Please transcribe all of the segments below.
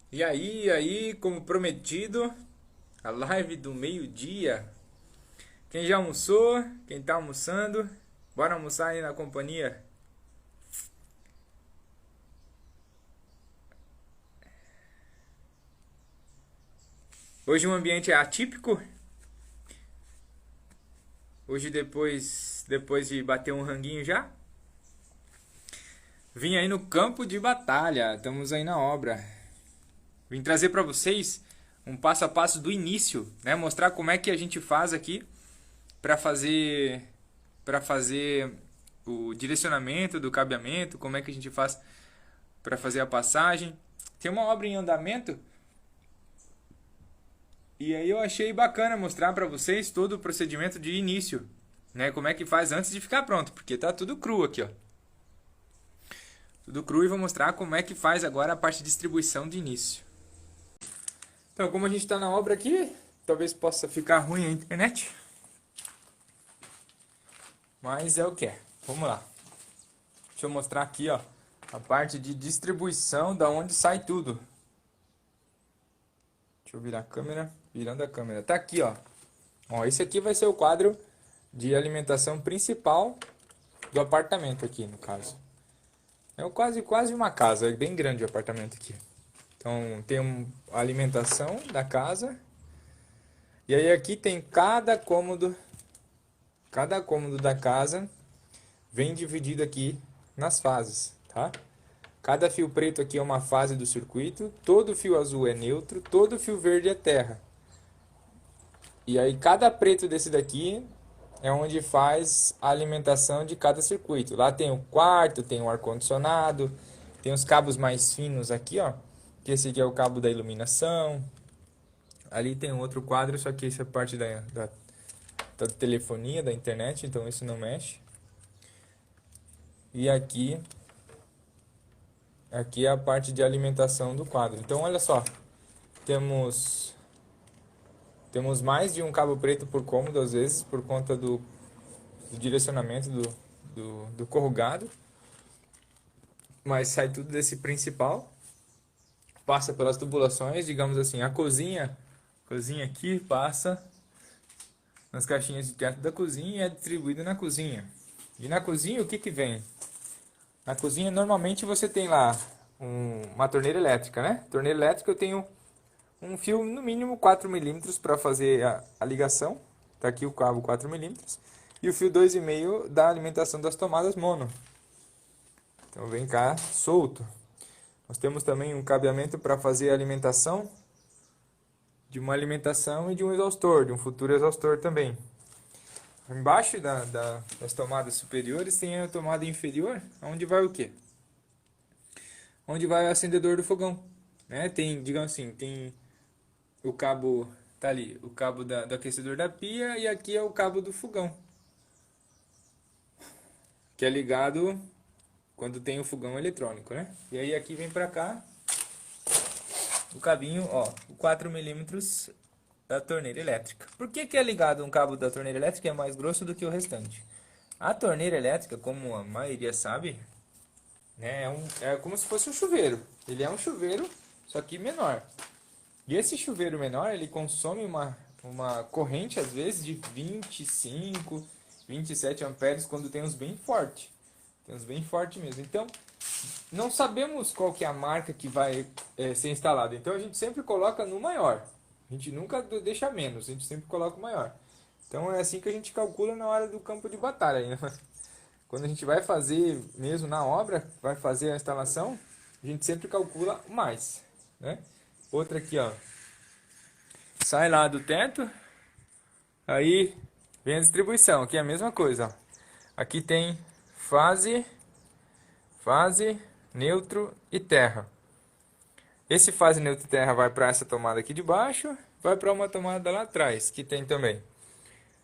E aí, como prometido, a live do meio-dia. Quem já almoçou, quem tá almoçando, bora almoçar aí na companhia. Hoje o ambiente é atípico. Hoje depois de bater um ranguinho já, vim aí no campo de batalha. Estamos aí na obra. Vim trazer para vocês um passo a passo do início, né? Mostrar como é que a gente faz aqui para fazer o direcionamento do cabeamento, como é que a gente faz para fazer a passagem. Tem uma obra em andamento e aí eu achei bacana mostrar para vocês todo o procedimento de início, né? Como é que faz antes de ficar pronto, porque tá tudo cru aqui, ó. Tudo cru e vou mostrar como é que faz agora a parte de distribuição de início. Então, como a gente está na obra aqui, talvez possa ficar ruim a internet, mas é o que é. Vamos lá. Deixa eu mostrar aqui, ó, a parte de distribuição, da onde sai tudo. Deixa eu virar a câmera, virando a câmera. Tá aqui, ó. Ó, esse aqui vai ser o quadro de alimentação principal do apartamento aqui, no caso. É quase uma casa, é bem grande o apartamento aqui. Então, tem a alimentação da casa. E aí aqui tem cada cômodo da casa vem dividido aqui nas fases, tá? Cada fio preto aqui é uma fase do circuito, todo fio azul é neutro, todo fio verde é terra. E aí cada preto desse daqui é onde faz a alimentação de cada circuito. Lá tem o quarto, tem o ar-condicionado, tem os cabos mais finos aqui, ó. Que esse aqui é o cabo da iluminação. Ali tem um outro quadro, só que essa é a parte da telefonia, da internet, então isso não mexe. E aqui é a parte de alimentação do quadro. Então olha só, temos mais de um cabo preto por cômodo às vezes, por conta do direcionamento do corrugado. Mas sai tudo desse principal, passa pelas tubulações, digamos assim, a cozinha aqui passa nas caixinhas de teto da cozinha e é distribuída na cozinha. E na cozinha o que que vem? Na cozinha normalmente você tem lá uma torneira elétrica, né? Torneira elétrica eu tenho um fio no mínimo 4 milímetros para fazer a ligação. Tá aqui o cabo 4 milímetros. E o fio 2,5 da alimentação das tomadas mono. Então vem cá solto. Nós temos também um cabeamento para fazer a alimentação de uma alimentação e de um exaustor, de um futuro exaustor também. Embaixo das tomadas superiores tem a tomada inferior, onde vai o quê? Onde vai o acendedor do fogão, né? Tem, digamos assim, tem o cabo, tá ali, o cabo do aquecedor da pia e aqui é o cabo do fogão, que é ligado quando tem o fogão eletrônico, né? E aí aqui vem pra cá o cabinho, ó, o 4 milímetros da torneira elétrica. Por que que é ligado um cabo da torneira elétrica é mais grosso do que o restante? A torneira elétrica, como a maioria sabe, né, é como se fosse um chuveiro. Ele é um chuveiro, só que menor. E esse chuveiro menor, ele consome uma corrente, às vezes, de 25, 27 amperes, quando tem uns bem forte. Tem uns bem forte mesmo. Então, não sabemos qual que é a marca que vai ser instalada. Então, a gente sempre coloca no maior. A gente nunca deixa menos, a gente sempre coloca o maior. Então, é assim que a gente calcula na hora do campo de batalha, né? Quando a gente vai fazer mesmo na obra, vai fazer a instalação, a gente sempre calcula o mais, né? Outra aqui, ó. Sai lá do teto, aí vem a distribuição. Aqui é a mesma coisa, ó. Aqui tem fase, neutro e terra. Esse fase, neutro e terra vai para essa tomada aqui de baixo, vai para uma tomada lá atrás, que tem também.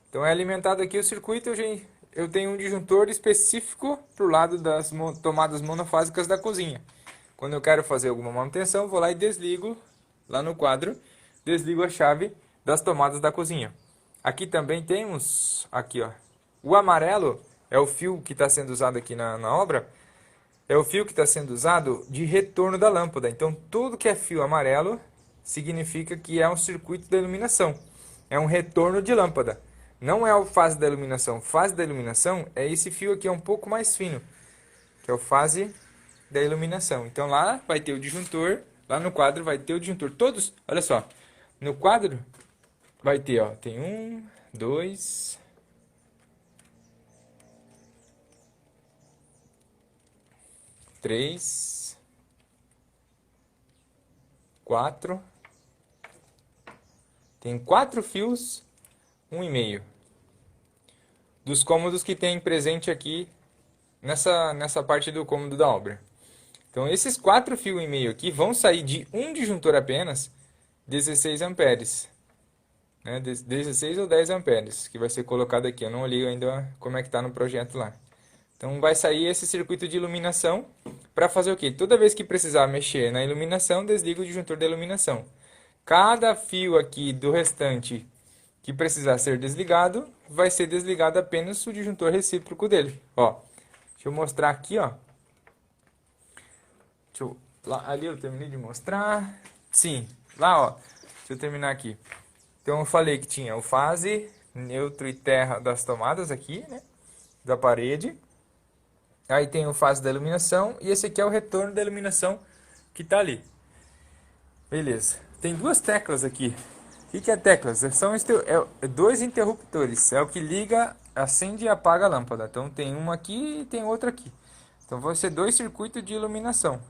Então é alimentado aqui o circuito, eu tenho um disjuntor específico para o lado das tomadas monofásicas da cozinha. Quando eu quero fazer alguma manutenção, vou lá e desligo, lá no quadro, desligo a chave das tomadas da cozinha. Aqui também temos, aqui ó, o amarelo é o fio que está sendo usado aqui na obra, é o fio que está sendo usado de retorno da lâmpada. Então, tudo que é fio amarelo significa que é um circuito da iluminação. É um retorno de lâmpada. Não é o fase da iluminação. Fase da iluminação é esse fio aqui, é um pouco mais fino, que é o fase da iluminação. Então, lá vai ter o disjuntor, lá no quadro vai ter o disjuntor. Todos, olha só, no quadro vai ter, ó, tem um, dois, três, quatro. Tem 4 fios, 1,5. Dos cômodos que tem presente aqui nessa parte do cômodo da obra. Então, esses 4 fios e meio aqui vão sair de um disjuntor apenas, 16 amperes. Né? 16 ou 10 amperes, que vai ser colocado aqui. Eu não olhei ainda como é que está no projeto lá. Então, vai sair esse circuito de iluminação para fazer o quê? Toda vez que precisar mexer na iluminação, desliga o disjuntor da iluminação. Cada fio aqui do restante que precisar ser desligado, vai ser desligado apenas o disjuntor recíproco dele. Ó, deixa eu mostrar aqui, ó. Lá, ali eu terminei de mostrar. Sim, lá, ó. Deixa eu terminar aqui. Então eu falei que tinha o fase, neutro e terra das tomadas aqui, né? Da parede. Aí tem o fase da iluminação e esse aqui é o retorno da iluminação que tá ali. Beleza. Tem duas teclas aqui. O que é teclas? São dois interruptores. É o que liga, acende e apaga a lâmpada. Então tem uma aqui e tem outra aqui. Então vai ser dois circuitos de iluminação.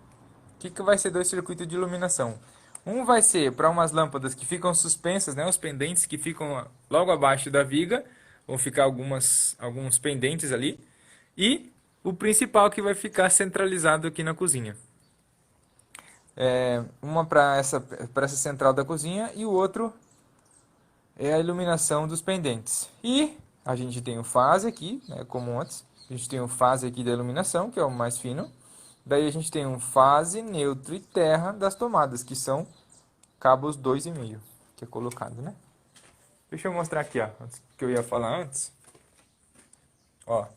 O que vai ser dois circuitos de iluminação? Um vai ser para umas lâmpadas que ficam suspensas, né? Os pendentes que ficam logo abaixo da viga. Vão ficar alguns pendentes ali. E o principal que vai ficar centralizado aqui na cozinha. Uma para essa central da cozinha e o outro é a iluminação dos pendentes. E a gente tem o fase aqui, né, como antes. A gente tem o fase aqui da iluminação, que é o mais fino. Daí a gente tem um fase, neutro e terra das tomadas, que são cabos 2,5, que é colocado, né? Deixa eu mostrar aqui, ó, que eu ia falar antes. Ó, o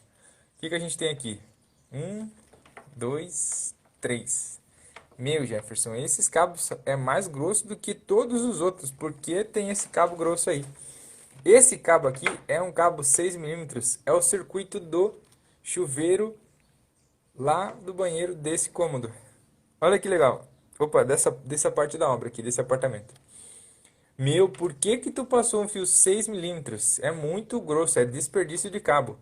que a gente tem aqui? 1, 2, 3. Meu, Jefferson, esses cabos é mais grosso do que todos os outros, porque tem esse cabo grosso aí. Esse cabo aqui é um cabo 6 milímetros, é o circuito do chuveiro lá do banheiro desse cômodo. Olha que legal. Opa, dessa parte da obra aqui, desse apartamento. Meu, por que que tu passou um fio 6 milímetros? É muito grosso, é desperdício de cabo.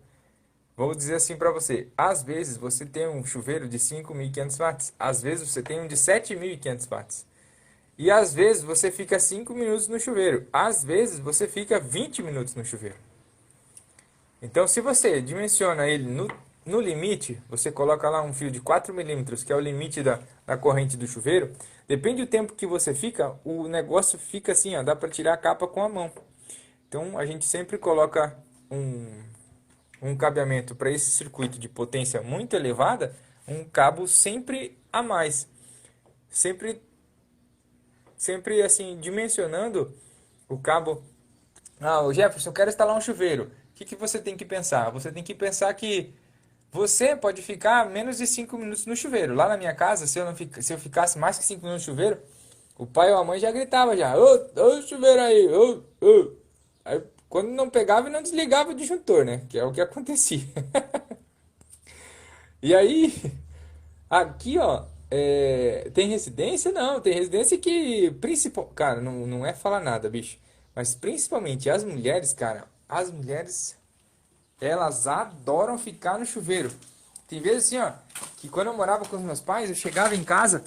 Vou dizer assim para você, às vezes você tem um chuveiro de 5.500 watts, às vezes você tem um de 7.500 watts. E às vezes você fica 5 minutos no chuveiro, às vezes você fica 20 minutos no chuveiro. Então se você dimensiona ele no limite, você coloca lá um fio de 4 milímetros, que é o limite da corrente do chuveiro, depende do tempo que você fica, o negócio fica assim, ó, dá para tirar a capa com a mão. Então a gente sempre coloca um cabeamento para esse circuito de potência muito elevada, um cabo sempre a mais. Sempre assim, dimensionando o cabo. Ah, o Jefferson, eu quero instalar um chuveiro. O que você tem que pensar? Você tem que pensar que você pode ficar menos de 5 minutos no chuveiro. Lá na minha casa, se eu ficasse mais que 5 minutos no chuveiro, o pai ou a mãe já gritava já. Ô, ô chuveiro aí, ô, ô. Aí, quando não pegava e não desligava o disjuntor, né? Que é o que acontecia. E aí, aqui, ó, tem residência? Não, tem residência que, principal, cara, não é falar nada, bicho. Mas principalmente as mulheres, cara, as mulheres, elas adoram ficar no chuveiro. Tem vezes assim, ó, que quando eu morava com os meus pais, eu chegava em casa,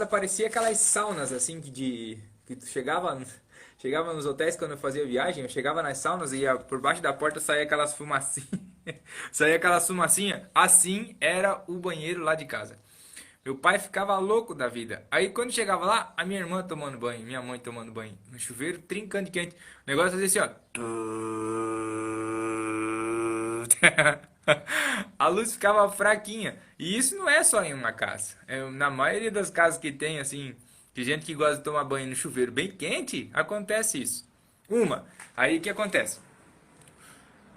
parecia aquelas saunas, assim, que tu chegava nos hotéis quando eu fazia viagem, eu chegava nas saunas e por baixo da porta saía aquelas fumacinhas, saía aquelas fumacinhas, assim era o banheiro lá de casa. Meu pai ficava louco da vida. Aí quando chegava lá, a minha irmã tomando banho, minha mãe tomando banho, no chuveiro, trincando de quente. O negócio fazia assim, ó. A luz ficava fraquinha. E isso não é só em uma casa. Na maioria das casas que tem, assim, de gente que gosta de tomar banho no chuveiro bem quente, acontece isso. Aí o que acontece?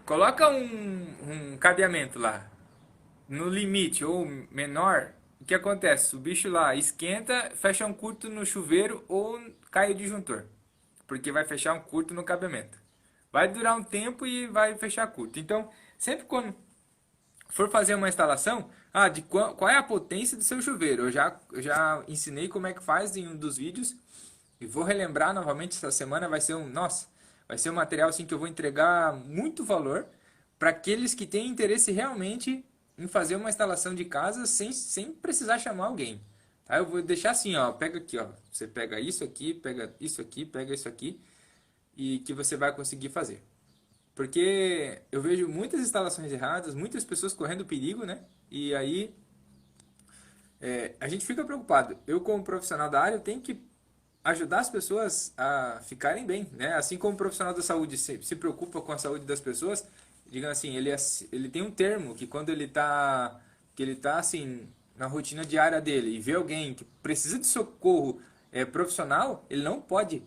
Coloca um cabeamento lá no limite ou menor, o que acontece? O bicho lá esquenta, fecha um curto no chuveiro ou cai o disjuntor. Porque vai fechar um curto no cabeamento. Vai durar um tempo e vai fechar curto. Então, sempre quando for fazer uma instalação, de qual é a potência do seu chuveiro? Eu já ensinei como é que faz em um dos vídeos. E vou relembrar novamente essa semana. Vai ser um material assim que eu vou entregar muito valor para aqueles que têm interesse realmente em fazer uma instalação de casa sem precisar chamar alguém. Tá? Eu vou deixar assim, ó, pega aqui, ó, você pega isso aqui, pega isso aqui e que você vai conseguir fazer. Porque eu vejo muitas instalações erradas, muitas pessoas correndo perigo, né? E aí a gente fica preocupado. Eu, como profissional da área, eu tenho que ajudar as pessoas a ficarem bem, né? Assim como o profissional da saúde se preocupa com a saúde das pessoas, digamos assim, ele tem um termo que ele tá assim na rotina diária dele e vê alguém que precisa de socorro profissional, ele não pode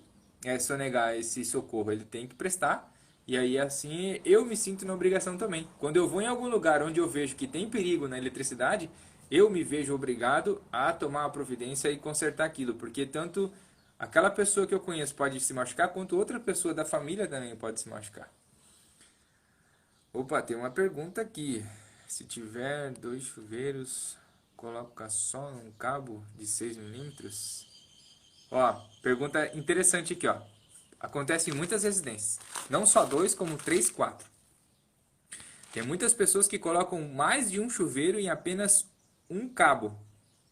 sonegar esse socorro, ele tem que prestar. E aí assim eu me sinto na obrigação também. Quando eu vou em algum lugar onde eu vejo que tem perigo na eletricidade, eu me vejo obrigado a tomar a providência e consertar aquilo, porque tanto aquela pessoa que eu conheço pode se machucar, quanto outra pessoa da família também pode se machucar. Opa, tem uma pergunta aqui. Se tiver dois chuveiros, coloca só um cabo de 6 milímetros? Ó, pergunta interessante aqui, ó. Acontece em muitas residências. Não só dois, como três, quatro. Tem muitas pessoas que colocam mais de um chuveiro em apenas um cabo,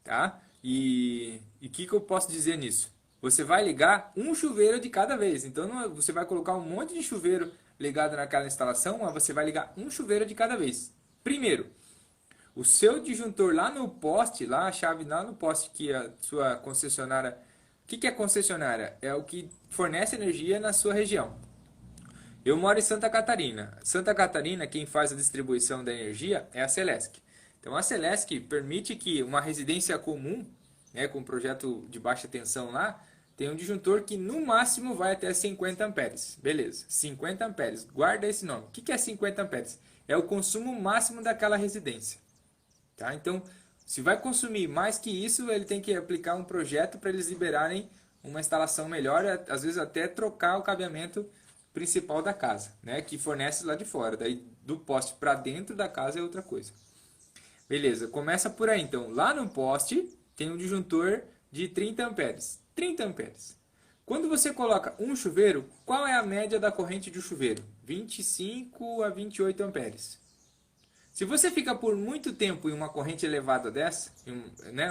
tá? E o que eu posso dizer nisso? Você vai ligar um chuveiro de cada vez. Então você vai colocar um monte de chuveiro ligado naquela instalação, mas você vai ligar um chuveiro de cada vez. Primeiro, o seu disjuntor lá no poste, lá a chave lá no poste que a sua concessionária... O que é concessionária? É o que fornece energia na sua região. Eu moro em Santa Catarina. Santa Catarina, quem faz a distribuição da energia é a Celesc. Então a Celesc permite que uma residência comum, né, com um projeto de baixa tensão lá, tenha um disjuntor que no máximo vai até 50 amperes. Beleza, 50 amperes. Guarda esse nome. O que é 50 amperes? É o consumo máximo daquela residência. Tá? Então, se vai consumir mais que isso, ele tem que aplicar um projeto para eles liberarem uma instalação melhor, às vezes até trocar o cabeamento principal da casa, né, que fornece lá de fora. Daí do poste para dentro da casa é outra coisa. Beleza, começa por aí então. Lá no poste tem um disjuntor de 30 amperes. 30 amperes. Quando você coloca um chuveiro, qual é a média da corrente de um chuveiro? 25 a 28 amperes. Se você fica por muito tempo em uma corrente elevada dessa,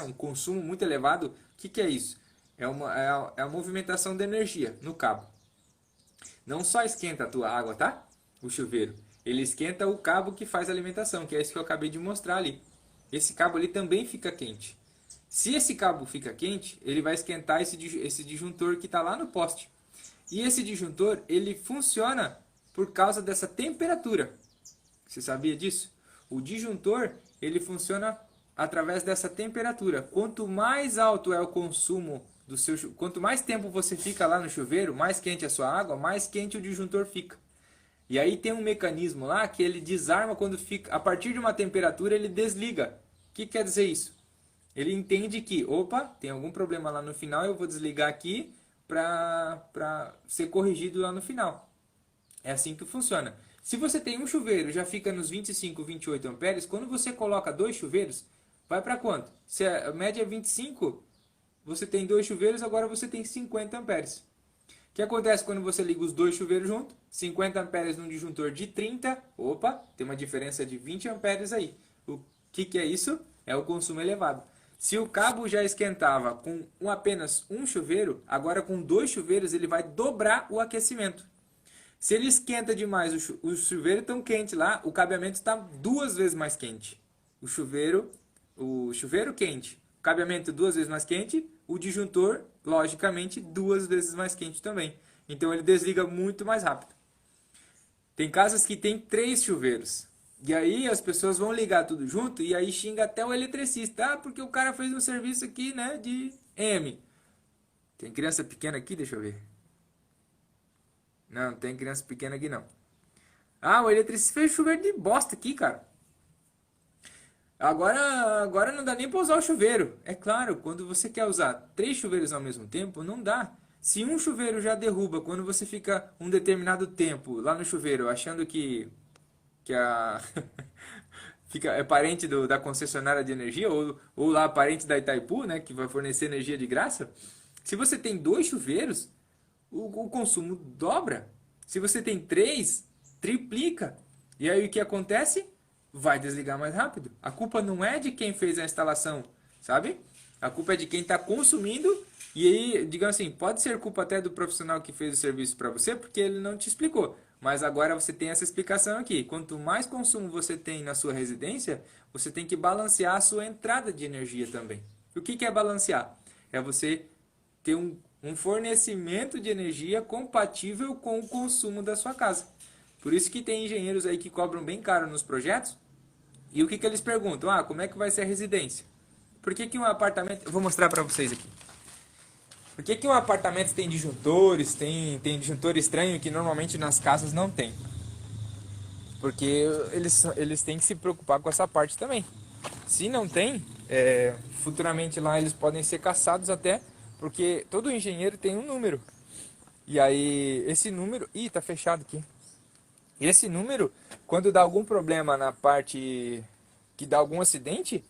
um consumo muito elevado, o que é isso? É a movimentação de energia no cabo. Não só esquenta a tua água, tá? O chuveiro. Ele esquenta o cabo que faz a alimentação, que é isso que eu acabei de mostrar ali. Esse cabo ali também fica quente. Se esse cabo fica quente, ele vai esquentar esse disjuntor que está lá no poste. E esse disjuntor, ele funciona por causa dessa temperatura. Você sabia disso? O disjuntor, ele funciona através dessa temperatura. Quanto mais alto é o consumo do seu, quanto mais tempo você fica lá no chuveiro, mais quente a sua água, mais quente o disjuntor fica. E aí tem um mecanismo lá que ele desarma quando fica, a partir de uma temperatura ele desliga. O que quer dizer isso? Ele entende que, opa, tem algum problema lá no final, eu vou desligar aqui para ser corrigido lá no final. É assim que funciona. Se você tem um chuveiro já fica nos 25, 28 amperes, quando você coloca dois chuveiros, vai para quanto? Se a média é 25, você tem dois chuveiros, agora você tem 50 amperes. O que acontece quando você liga os dois chuveiros juntos? 50 amperes num disjuntor de 30, opa, tem uma diferença de 20 amperes aí. O que é isso? É o consumo elevado. Se o cabo já esquentava com apenas um chuveiro, agora com dois chuveiros ele vai dobrar o aquecimento. Se ele esquenta demais, o chuveiro tão quente lá, o cabeamento está duas vezes mais quente. O chuveiro quente, o cabeamento duas vezes mais quente, o disjuntor, logicamente, duas vezes mais quente também. Então ele desliga muito mais rápido. Tem casas que tem 3 chuveiros. E aí as pessoas vão ligar tudo junto e aí xinga até o eletricista. Porque o cara fez um serviço aqui, né, de M. Tem criança pequena aqui? Deixa eu ver. Não tem criança pequena aqui não. O eletricista fez chuveiro de bosta aqui, cara. Agora não dá nem para usar o chuveiro. É claro, quando você quer usar três chuveiros ao mesmo tempo, não dá. Se um chuveiro já derruba, quando você fica um determinado tempo lá no chuveiro, achando que a fica, é parente da concessionária de energia, ou lá parente da Itaipu, né, que vai fornecer energia de graça, se você tem dois chuveiros, o consumo dobra. Se você tem três, triplica. E aí o que acontece? Vai desligar mais rápido. A culpa não é de quem fez a instalação, sabe? A culpa é de quem está consumindo. E aí, digamos assim, pode ser culpa até do profissional que fez o serviço para você, porque ele não te explicou. Mas agora você tem essa explicação aqui. Quanto mais consumo você tem na sua residência, você tem que balancear a sua entrada de energia também. O que é balancear? É você ter um fornecimento de energia compatível com o consumo da sua casa. Por isso que tem engenheiros aí que cobram bem caro nos projetos. E o que eles perguntam? Ah, como é que vai ser a residência? Por que um apartamento... Eu vou mostrar para vocês aqui. Por que um apartamento tem disjuntores, tem disjuntor estranho que normalmente nas casas não tem? Porque eles têm que se preocupar com essa parte também. Se não tem, futuramente lá eles podem ser caçados até, porque todo engenheiro tem um número. E aí, esse número... Ih, tá fechado aqui. Esse número, quando dá algum problema na parte que dá algum acidente,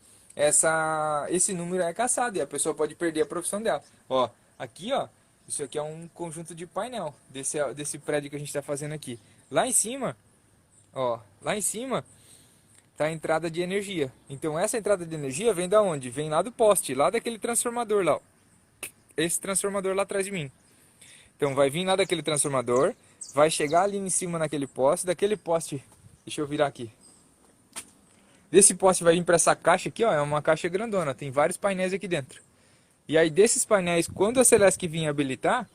esse número é caçado e a pessoa pode perder a profissão dela. Ó, aqui, ó, isso aqui é um conjunto de painel desse prédio que a gente está fazendo aqui. Lá em cima, ó, lá em cima tá a entrada de energia. Então essa entrada de energia vem da onde? Vem lá do poste, lá daquele transformador lá, ó. Esse transformador lá atrás de mim. Então vai vir lá daquele transformador, vai chegar ali em cima naquele poste, daquele poste, deixa eu virar aqui. Desse poste vai vir para essa caixa aqui, ó, é uma caixa grandona, tem vários painéis aqui dentro. E aí desses painéis, quando a Celesc vir habilitar,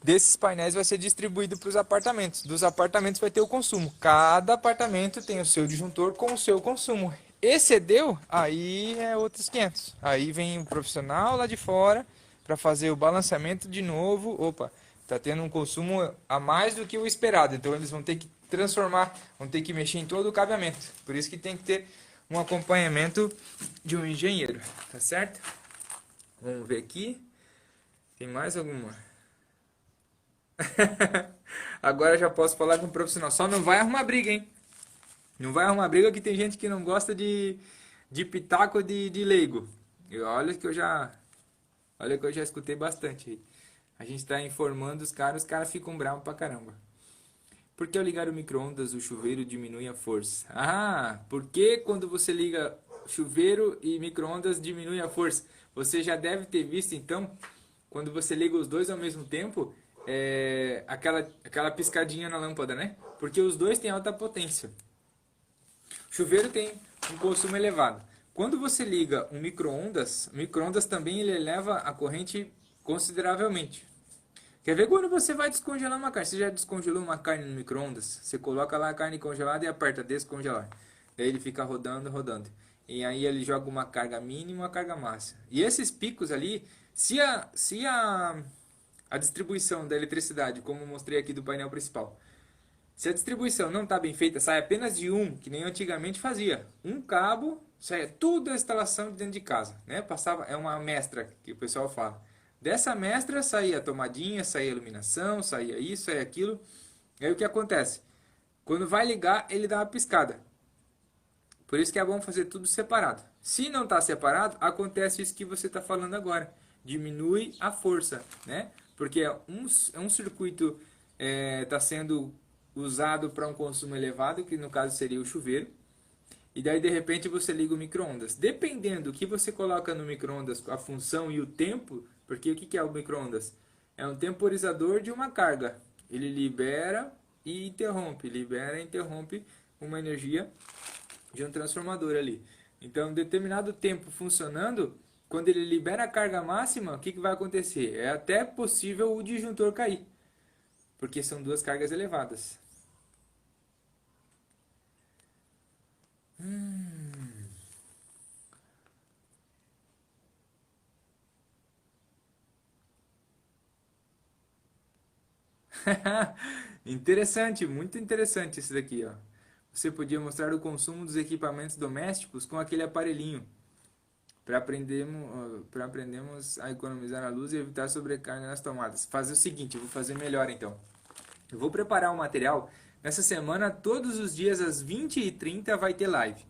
desses painéis vai ser distribuído para os apartamentos. Dos apartamentos vai ter o consumo. Cada apartamento tem o seu disjuntor com o seu consumo. Excedeu, aí é outros 500. Aí vem o profissional lá de fora para fazer o balanceamento de novo. Opa, tá tendo um consumo a mais do que o esperado. Então eles vão ter que transformar, vão ter que mexer em todo o cabeamento. Por isso que tem que ter um acompanhamento de um engenheiro, tá certo? Vamos ver aqui. Tem mais alguma? Agora já posso falar com o profissional. Só não vai arrumar briga, hein? Não vai arrumar briga que tem gente que não gosta de pitaco de leigo. Olha que eu já escutei bastante. A gente está informando os caras ficam bravos pra caramba. Por que ao ligar o micro-ondas o chuveiro diminui a força? Ah, porque quando você liga chuveiro e micro-ondas diminui a força? Você já deve ter visto então, quando você liga os dois ao mesmo tempo, aquela piscadinha na lâmpada, né? Porque os dois têm alta potência. O chuveiro tem um consumo elevado. Quando você liga um micro-ondas, o micro-ondas também ele eleva a corrente consideravelmente. Quer ver quando você vai descongelar uma carne? Você já descongelou uma carne no micro-ondas? Você coloca lá a carne congelada e aperta descongelar. Daí ele fica rodando, rodando. E aí ele joga uma carga mínima e uma carga máxima. E esses picos ali, se a distribuição da eletricidade, como eu mostrei aqui do painel principal, se a distribuição não está bem feita, sai apenas de um, que nem antigamente fazia. Um cabo, saia tudo a instalação de dentro de casa, né? Passava, é uma mestra que o pessoal fala. Dessa mestra saía a tomadinha, saía a iluminação, saía isso, saía aquilo. E aí o que acontece? Quando vai ligar, ele dá uma piscada. Por isso que é bom fazer tudo separado. Se não está separado, acontece isso que você está falando agora. Diminui a força, né? Porque é um circuito está sendo usado para um consumo elevado, que no caso seria o chuveiro. E daí de repente você liga o micro-ondas. Dependendo do que você coloca no micro-ondas, a função e o tempo, porque o que é o micro-ondas? É um temporizador de uma carga. Ele libera e interrompe uma energia de um transformador ali. Então, determinado tempo funcionando, quando ele libera a carga máxima, o que vai acontecer? É até possível o disjuntor cair, porque são duas cargas elevadas. Interessante, muito interessante isso daqui, ó. você podia mostrar o consumo dos equipamentos domésticos com aquele aparelhinho, para aprendermos a economizar a luz e evitar sobrecarga nas tomadas. Fazer o seguinte, eu vou fazer melhor então. Eu vou preparar um material. Nessa semana, todos os dias às 20h30 vai ter live,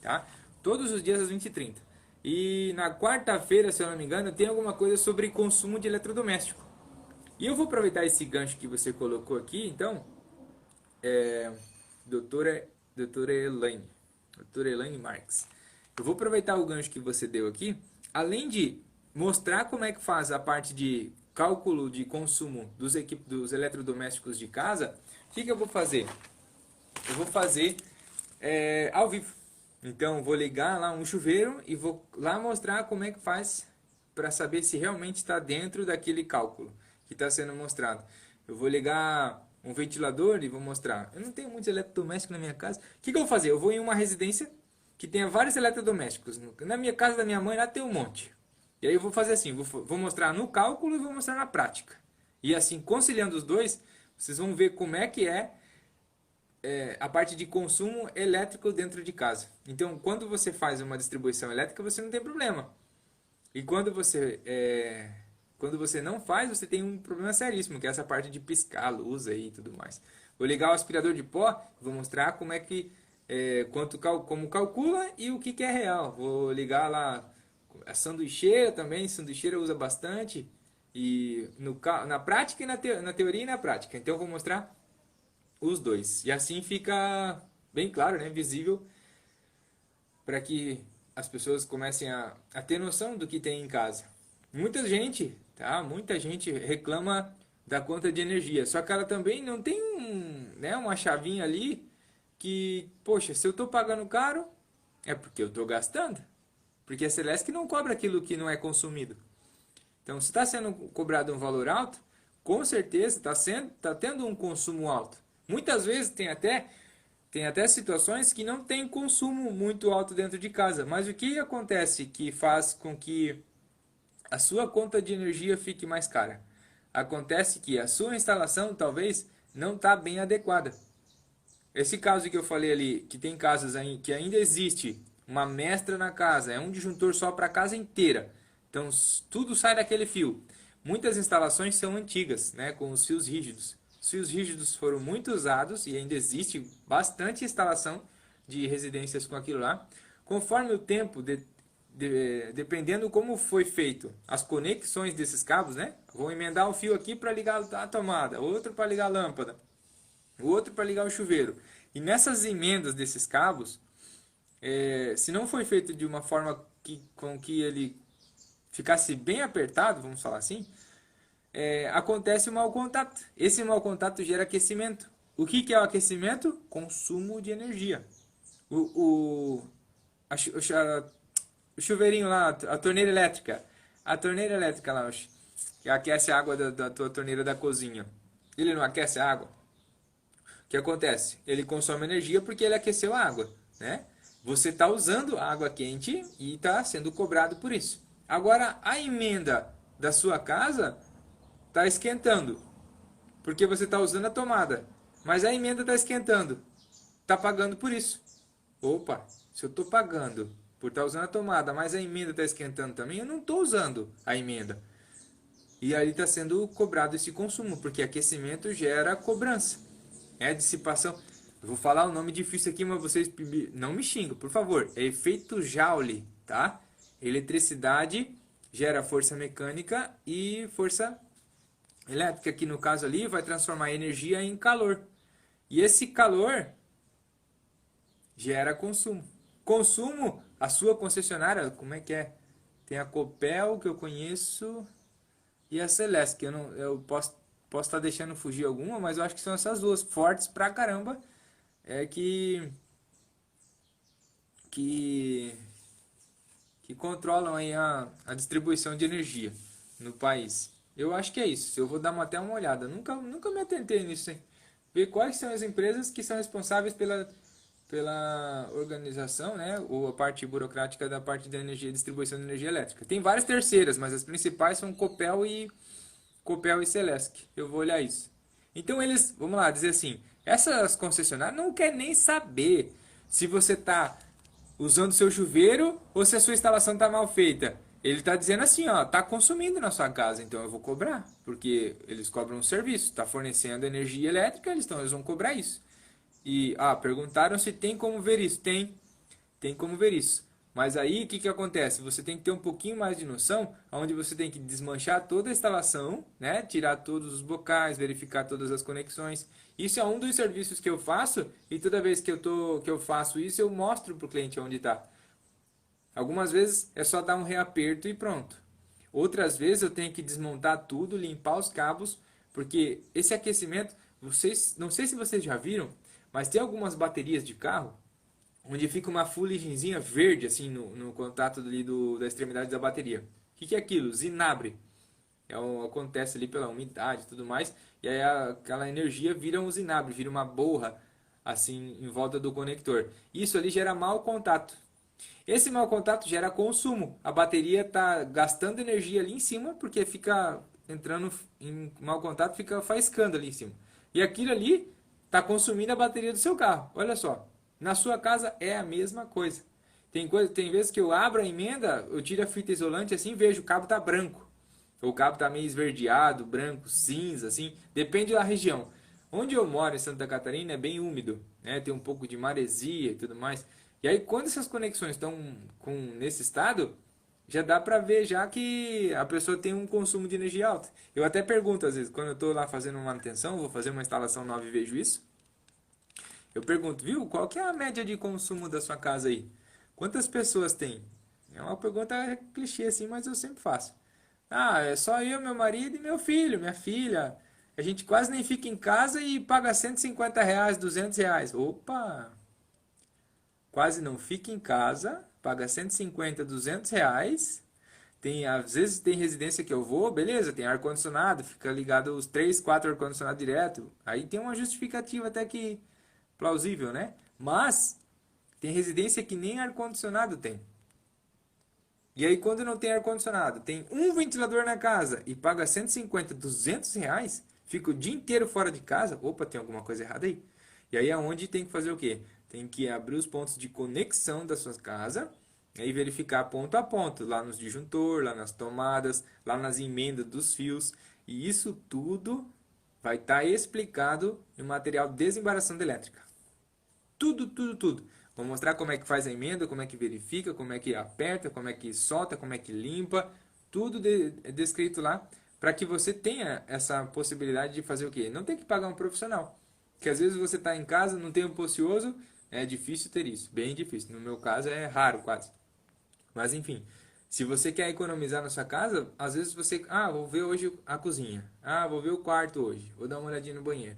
tá? Todos os dias às 20h30. E na quarta-feira, se eu não me engano, tem alguma coisa sobre consumo de eletrodoméstico. E eu vou aproveitar esse gancho que você colocou aqui, então, doutora Elaine Marques. Eu vou aproveitar o gancho que você deu aqui, além de mostrar como é que faz a parte de cálculo de consumo dos eletrodomésticos de casa. O que eu vou fazer? Eu vou fazer ao vivo. Então, vou ligar lá um chuveiro e vou lá mostrar como é que faz para saber se realmente está dentro daquele cálculo que está sendo mostrado. Eu vou ligar um ventilador e vou mostrar. Eu não tenho muitos eletrodomésticos na minha casa. O que eu vou fazer? Eu vou em uma residência que tenha vários eletrodomésticos. Na minha casa da minha mãe lá tem um monte. E aí eu vou fazer assim, vou mostrar no cálculo e vou mostrar na prática. E assim, conciliando os dois, vocês vão ver como é que é a parte de consumo elétrico dentro de casa. Então, quando você faz uma distribuição elétrica, você não tem problema. E quando você não faz, você tem um problema seríssimo, que é essa parte de piscar a luz aí e tudo mais. Vou ligar o aspirador de pó, vou mostrar como é que como calcula e o que é real. Vou ligar lá a sanduicheira também, sanduicheira usa bastante, e na prática e na teoria e na prática. Então eu vou mostrar os dois. E assim fica bem claro, né, visível, para que as pessoas comecem a ter noção do que tem em casa. Muita gente reclama da conta de energia, só que ela também não tem uma chavinha ali que, poxa, se eu estou pagando caro, é porque eu estou gastando. Porque a Celesc não cobra aquilo que não é consumido. Então, se está sendo cobrado um valor alto, com certeza está tendo um consumo alto. Muitas vezes tem até situações que não tem consumo muito alto dentro de casa. Mas o que acontece que faz com que a sua conta de energia fique mais cara? Acontece que a sua instalação talvez não está bem adequada. Esse caso que eu falei ali, que tem casas que ainda existe uma mestra na casa, é um disjuntor só para a casa inteira. Então tudo sai daquele fio. Muitas instalações são antigas, né, com os fios rígidos. Os fios rígidos foram muito usados e ainda existe bastante instalação de residências com aquilo lá. Conforme o tempo, dependendo como foi feito as conexões desses cabos, né, vou emendar um fio aqui para ligar a tomada, outro para ligar a lâmpada, o outro para ligar o chuveiro. E nessas emendas desses cabos, se não foi feito de uma forma com que ele ficasse bem apertado, vamos falar assim, acontece o mau contato. Esse mau contato gera aquecimento. O que é o aquecimento? Consumo de energia. O chuveirinho lá, a torneira elétrica. A torneira elétrica lá, que aquece a água da tua torneira da cozinha. Ele não aquece a água? O que acontece? Ele consome energia porque ele aqueceu a água, né? Você está usando água quente e está sendo cobrado por isso. Agora, a emenda da sua casa está esquentando, porque você está usando a tomada. Mas a emenda está esquentando, está pagando por isso. Opa, se eu estou pagando por estar usando a tomada, mas a emenda está esquentando também, eu não estou usando a emenda. E aí está sendo cobrado esse consumo, porque aquecimento gera cobrança. Dissipação. Eu vou falar um nome difícil aqui, mas vocês não me xingam, por favor. É efeito Joule, tá? Eletricidade gera força mecânica e força elétrica, que no caso ali vai transformar energia em calor. E esse calor gera consumo. Consumo, a sua concessionária, como é que é? Tem a Copel, que eu conheço, e a Celesc, que eu posso estar deixando fugir alguma, mas eu acho que são essas duas fortes pra caramba, que controlam aí a distribuição de energia no país. Eu acho que é isso. Eu vou dar até uma olhada. Nunca me atentei nisso, hein? Ver quais são as empresas que são responsáveis pela organização, né? Ou a parte burocrática da parte da energia, distribuição de energia elétrica. Tem várias terceiras, mas as principais são Copel e Celesc. Eu vou olhar isso. Então eles, vamos lá, dizer assim, Essas concessionárias não querem nem saber se você está usando seu chuveiro ou se a sua instalação está mal feita. Ele está dizendo assim, ó, está consumindo na sua casa, então eu vou cobrar, porque eles cobram um serviço, está fornecendo energia elétrica, eles vão cobrar isso. E perguntaram se tem como ver isso. Tem como ver isso. Mas aí o que, que acontece? Você tem que ter um pouquinho mais de noção, onde você tem que desmanchar toda a instalação, né? Tirar todos os bocais, verificar todas as conexões. Isso é um dos serviços que eu faço e toda vez que eu faço isso, eu mostro para o cliente onde está. Algumas vezes é só dar um reaperto e pronto. Outras vezes eu tenho que desmontar tudo, limpar os cabos, porque esse aquecimento, não sei se vocês já viram, mas tem algumas baterias de carro onde fica uma fuligenzinha verde assim no contato ali da extremidade da bateria. O que é aquilo? Zinabre. Acontece ali pela umidade e tudo mais, e aí aquela energia vira um zinabre, vira uma borra assim em volta do conector. Isso ali gera mau contato. Esse mau contato gera consumo. A bateria está gastando energia ali em cima, porque fica entrando em mau contato, fica faiscando ali em cima. E aquilo ali está consumindo a bateria do seu carro. Olha só. Na sua casa é a mesma coisa. Tem vezes que eu abro a emenda, eu tiro a fita isolante assim, vejo o cabo tá branco. O cabo tá meio esverdeado, branco, cinza, assim. Depende da região. Onde eu moro, em Santa Catarina, é bem úmido, né? Tem um pouco de maresia e tudo mais. E aí, quando essas conexões estão nesse estado, já dá para ver já que a pessoa tem um consumo de energia alto. Eu até pergunto, às vezes, quando eu estou lá fazendo uma manutenção, vou fazer uma instalação nova e vejo isso. Eu pergunto, viu, qual que é a média de consumo da sua casa aí? Quantas pessoas tem? É uma pergunta clichê assim, mas eu sempre faço. Ah, é só eu, meu marido e meu filho, minha filha. A gente quase nem fica em casa e paga R$ 150, R$ 200. Opa! Quase não fica em casa, paga 150, R$ 200. Às vezes tem residência que eu vou, beleza, tem ar-condicionado, fica ligado os 3, 4 ar-condicionado direto. Aí tem uma justificativa até que plausível, né? Mas tem residência que nem ar-condicionado tem. E aí quando não tem ar-condicionado, tem um ventilador na casa e paga 150, R$ 200, fica o dia inteiro fora de casa, opa, tem alguma coisa errada aí. E aí é onde tem que fazer o quê? Tem que abrir os pontos de conexão da sua casa e verificar ponto a ponto, lá nos disjuntor, lá nas tomadas, lá nas emendas dos fios. E isso tudo vai estar explicado no material de desembaração de elétrica. Tudo, tudo, tudo. Vou mostrar como é que faz a emenda, como é que verifica, como é que aperta, como é que solta, como é que limpa. Tudo descrito lá para que você tenha essa possibilidade de fazer o quê? Não tem que pagar um profissional. Porque às vezes você está em casa, não tem um ocioso, é difícil ter isso. Bem difícil. No meu caso é raro quase. Mas enfim, se você quer economizar na sua casa, às vezes você... vou ver hoje a cozinha. Vou ver o quarto hoje. Vou dar uma olhadinha no banheiro.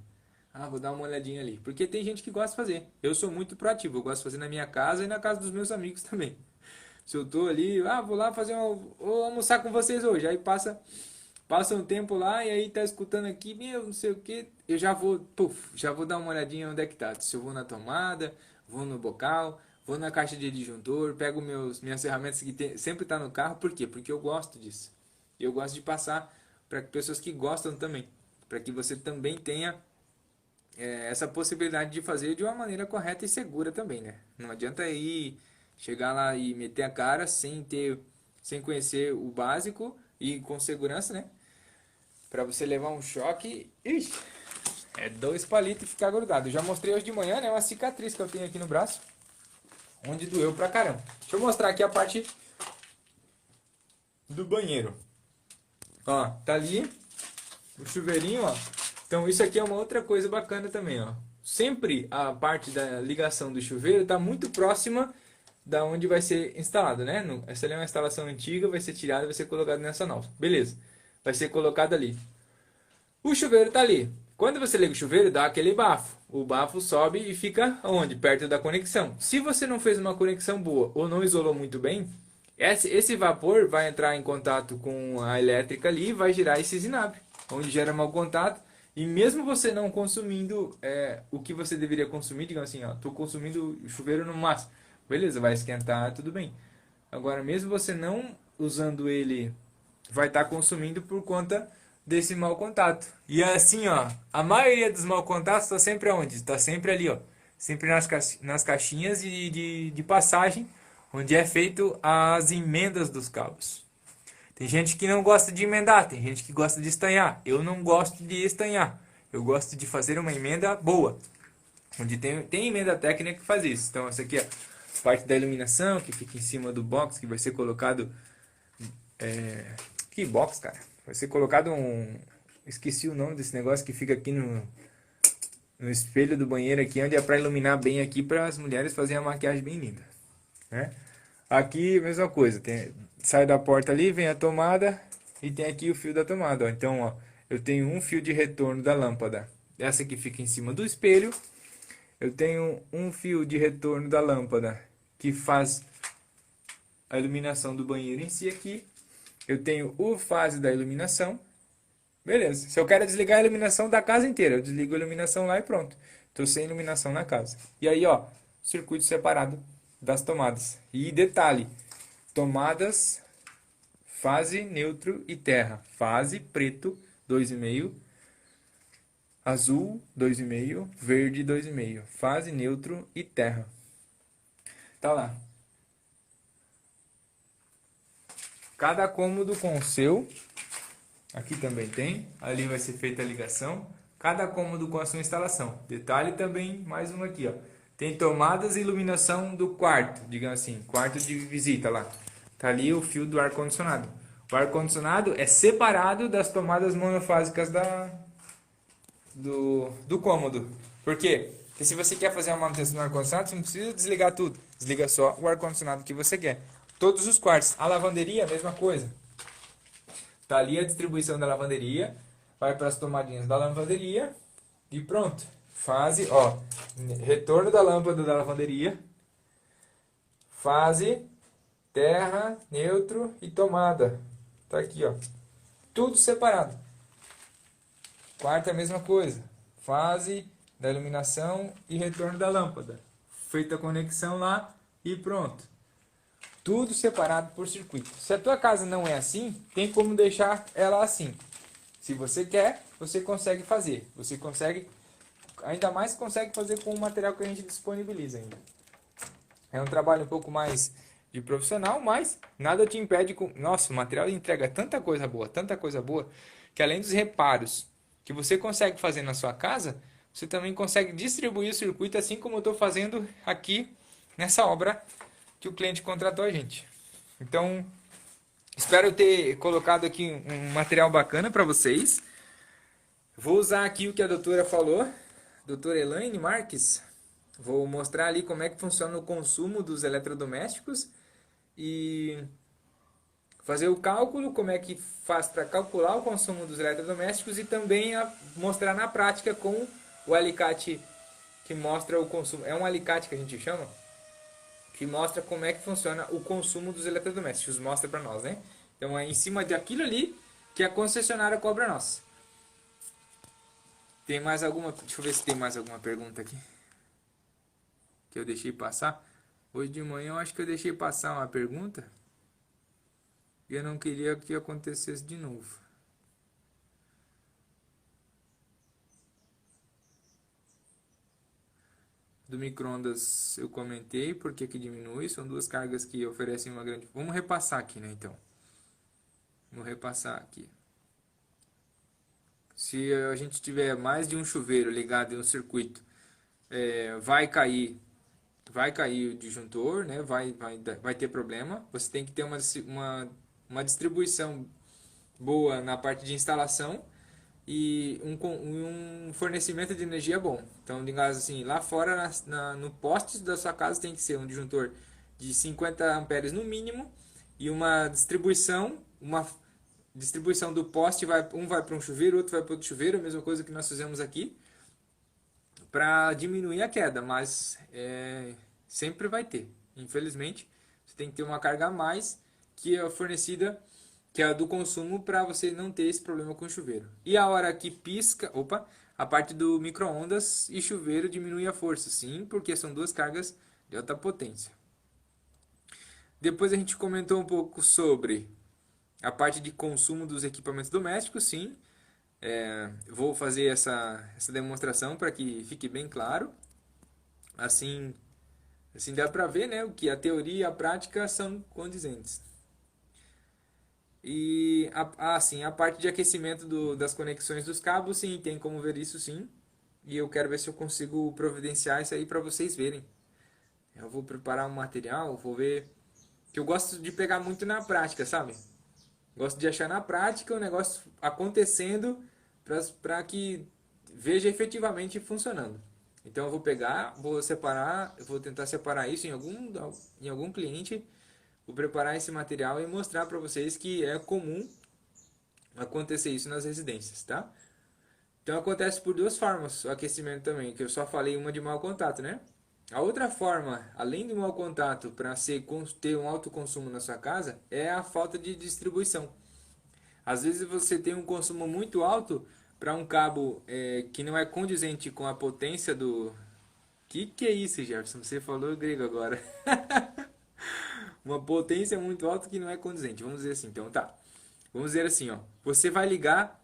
Vou dar uma olhadinha ali. Porque tem gente que gosta de fazer. Eu sou muito proativo. Eu gosto de fazer na minha casa e na casa dos meus amigos também. Se eu tô ali, vou lá vou almoçar com vocês hoje. Aí passa um tempo lá e aí tá escutando aqui, não sei o que. Eu já vou dar uma olhadinha onde é que tá. Se eu vou na tomada, vou no bocal, vou na caixa de disjuntor, pego minhas ferramentas que sempre tá no carro. Por quê? Porque eu gosto disso. E eu gosto de passar para pessoas que gostam também. Para que você também tenha essa possibilidade de fazer de uma maneira correta e segura também, né? Não adianta ir chegar lá e meter a cara sem conhecer o básico e com segurança, né? Para você levar um choque, é 2 palitos e ficar grudado. Eu já mostrei hoje de manhã, né? Uma cicatriz que eu tenho aqui no braço, onde doeu pra caramba. Deixa eu mostrar aqui a parte do banheiro. Ó, tá ali o chuveirinho, ó. Então isso aqui é uma outra coisa bacana também, ó. Sempre a parte da ligação do chuveiro está muito próxima da onde vai ser instalado, né? Essa ali é uma instalação antiga, vai ser tirada e vai ser colocada nessa nova. Beleza. Vai ser colocado ali. O chuveiro está ali. Quando você liga o chuveiro, dá aquele bafo. O bafo sobe e fica onde? Perto da conexão. Se você não fez uma conexão boa ou não isolou muito bem, esse vapor vai entrar em contato com a elétrica ali e vai gerar esse zinabre, onde gera mau contato. E mesmo você não consumindo o que você deveria consumir, digamos assim, estou consumindo o chuveiro no máximo. Beleza, vai esquentar, tudo bem. Agora, mesmo você não usando ele, vai estar consumindo por conta desse mau contato. E assim, ó, a maioria dos mau contatos está sempre aonde? Está sempre ali, ó. Sempre nas caixinhas de passagem, onde é feito as emendas dos cabos. Tem gente que não gosta de emendar, tem gente que gosta de estanhar. Eu não gosto de estanhar. Eu gosto de fazer uma emenda boa. Onde tem emenda técnica que faz isso. Então, essa aqui é a parte da iluminação, que fica em cima do box, que vai ser colocado... Que box, cara? Vai ser colocado um... Esqueci o nome desse negócio que fica aqui no espelho do banheiro aqui, onde é para iluminar bem aqui, para as mulheres fazerem a maquiagem bem linda, né? Aqui, mesma coisa. Sai da porta ali, vem a tomada e tem aqui o fio da tomada, ó. Então, ó, eu tenho um fio de retorno da lâmpada. Essa aqui fica em cima do espelho. Eu tenho um fio de retorno da lâmpada que faz a iluminação do banheiro em si aqui. Eu tenho o fase da iluminação. Beleza. Se eu quero desligar a iluminação da casa inteira, eu desligo a iluminação lá e pronto. Estou sem iluminação na casa. E aí, ó, circuito separado das tomadas. E detalhe, tomadas, fase, neutro e terra. Fase, preto, 2,5. Azul, 2,5. Verde, 2,5. Fase, neutro e terra. Tá lá. Cada cômodo com o seu. Aqui também tem. Ali vai ser feita a ligação. Cada cômodo com a sua instalação. Detalhe também, mais um aqui, ó. Tem tomadas e iluminação do quarto, digamos assim, quarto de visita lá. Tá ali o fio do ar-condicionado. O ar-condicionado é separado das tomadas monofásicas do cômodo. Por quê? Porque se você quer fazer uma manutenção do ar-condicionado, você não precisa desligar tudo. Desliga só o ar-condicionado que você quer. Todos os quartos. A lavanderia, a mesma coisa. Tá ali a distribuição da lavanderia. Vai para as tomadinhas da lavanderia. E pronto. Fase, ó. Retorno da lâmpada da lavanderia. Fase, terra, neutro e tomada. Tá aqui, ó. Tudo separado. Quarto é a mesma coisa. Fase da iluminação e retorno da lâmpada. Feita a conexão lá e pronto. Tudo separado por circuito. Se a tua casa não é assim, tem como deixar ela assim. Se você quer, você consegue fazer. Você consegue, ainda mais consegue fazer com o material que a gente disponibiliza ainda. É um trabalho um pouco mais de profissional, mas nada te impede com... Nossa, o material entrega tanta coisa boa, que além dos reparos que você consegue fazer na sua casa, você também consegue distribuir o circuito assim como eu estou fazendo aqui nessa obra que o cliente contratou a gente. Então, espero ter colocado aqui um material bacana para vocês. Vou usar aqui o que a doutora falou, doutora Elaine Marques. Vou mostrar ali como é que funciona o consumo dos eletrodomésticos e fazer o cálculo, como é que faz para calcular o consumo dos eletrodomésticos e também mostrar na prática com o alicate que mostra o consumo. É um alicate que a gente chama, que mostra como é que funciona o consumo dos eletrodomésticos. Mostra para nós, né? Então é em cima daquilo ali que a concessionária cobra a nós. Tem mais alguma? Deixa eu ver se tem mais alguma pergunta aqui que eu deixei passar. Hoje de manhã eu acho que eu deixei passar uma pergunta e eu não queria que acontecesse de novo. Do micro-ondas eu comentei porque que diminui, são duas cargas que oferecem uma grande... Vamos repassar aqui, né, então. Vamos repassar aqui. Se a gente tiver mais de um chuveiro ligado em um circuito, vai cair o disjuntor, né? Vai ter problema. Você tem que ter uma distribuição boa na parte de instalação e um fornecimento de energia bom. Então, digamos assim, lá fora no poste da sua casa tem que ser um disjuntor de 50 amperes no mínimo e uma distribuição do poste, um vai para um chuveiro, outro vai para outro chuveiro, a mesma coisa que nós fizemos aqui, para diminuir a queda, mas sempre vai ter. Infelizmente, você tem que ter uma carga a mais que é fornecida, que é a do consumo, para você não ter esse problema com o chuveiro. E a hora que pisca, a parte do micro-ondas e chuveiro diminui a força, sim, porque são duas cargas de alta potência. Depois a gente comentou um pouco sobre a parte de consumo dos equipamentos domésticos, sim. Vou fazer essa demonstração para que fique bem claro. Assim, assim dá para ver, né, o que a teoria e a prática são condizentes. E assim, a parte de aquecimento das conexões dos cabos, sim, tem como ver isso sim. E eu quero ver se eu consigo providenciar isso aí para vocês verem. Eu vou preparar um material, vou ver. Que eu gosto de pegar muito na prática, sabe? Gosto de achar na prática o negócio acontecendo para que veja efetivamente funcionando. Então eu vou pegar, vou separar, vou tentar separar isso em algum cliente, vou preparar esse material e mostrar para vocês que é comum acontecer isso nas residências, tá? Então acontece por duas formas o aquecimento também, que eu só falei uma de mau contato, né? A outra forma, além do mau contato, para ter um alto consumo na sua casa, é a falta de distribuição. Às vezes você tem um consumo muito alto para um cabo que não é condizente com a potência do... Que é isso, Jefferson? Você falou grego agora. Uma potência muito alta que não é condizente. Vamos dizer assim, então tá. Vamos dizer assim, ó. Você vai ligar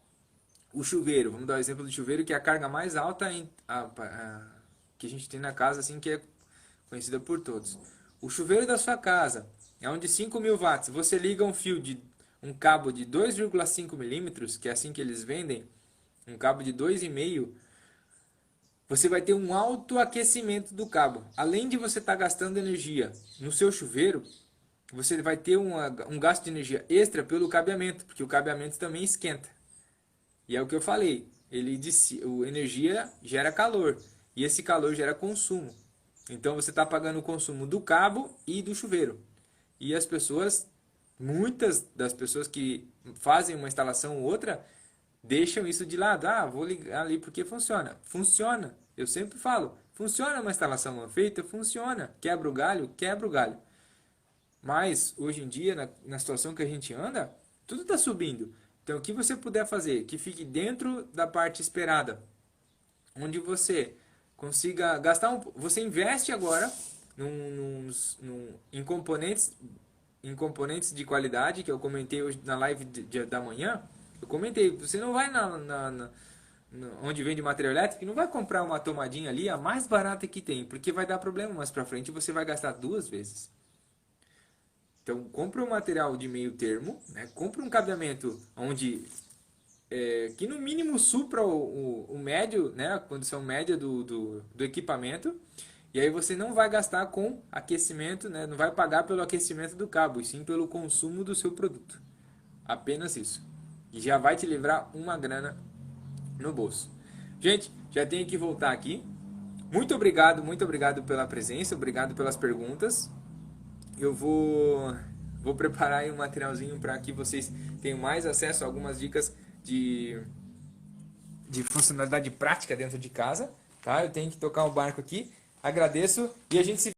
o chuveiro. Vamos dar o exemplo do chuveiro, que é a carga mais alta que a gente tem na casa, assim, que é conhecida por todos. O chuveiro da sua casa é um de 5.000 watts. Você liga um cabo de 2,5 milímetros, que é assim que eles vendem, um cabo de 2,5, você vai ter um alto aquecimento do cabo. Além de você estar gastando energia no seu chuveiro, você vai ter um gasto de energia extra pelo cabeamento, porque o cabeamento também esquenta. E é o que eu falei, ele disse, o energia gera calor e esse calor gera consumo. Então você está pagando o consumo do cabo e do chuveiro. E as pessoas, muitas das pessoas que fazem uma instalação ou outra, deixam isso de lado. Ah, vou ligar ali porque funciona. Funciona. Eu sempre falo, funciona uma instalação mal feita, funciona. Quebra o galho, quebra o galho. Mas, hoje em dia, na situação que a gente anda, tudo está subindo. Então, o que você puder fazer que fique dentro da parte esperada, onde você consiga gastar você investe agora em componentes de qualidade, que eu comentei hoje na live da manhã. Eu comentei, você não vai onde vende material elétrico e não vai comprar uma tomadinha ali, a mais barata que tem, porque vai dar problema mais pra frente e você vai gastar duas vezes. Então, compra um material de meio termo, né? Compra um cabeamento onde que no mínimo supra o médio, né? A condição média do equipamento. E aí você não vai gastar com aquecimento, né? Não vai pagar pelo aquecimento do cabo, e sim pelo consumo do seu produto. Apenas isso. E já vai te livrar uma grana no bolso. Gente, já tenho que voltar aqui. Muito obrigado pela presença, obrigado pelas perguntas. Eu vou preparar aí um materialzinho para que vocês tenham mais acesso a algumas dicas de funcionalidade prática dentro de casa, tá? Eu tenho que tocar o barco aqui. Agradeço e a gente se vê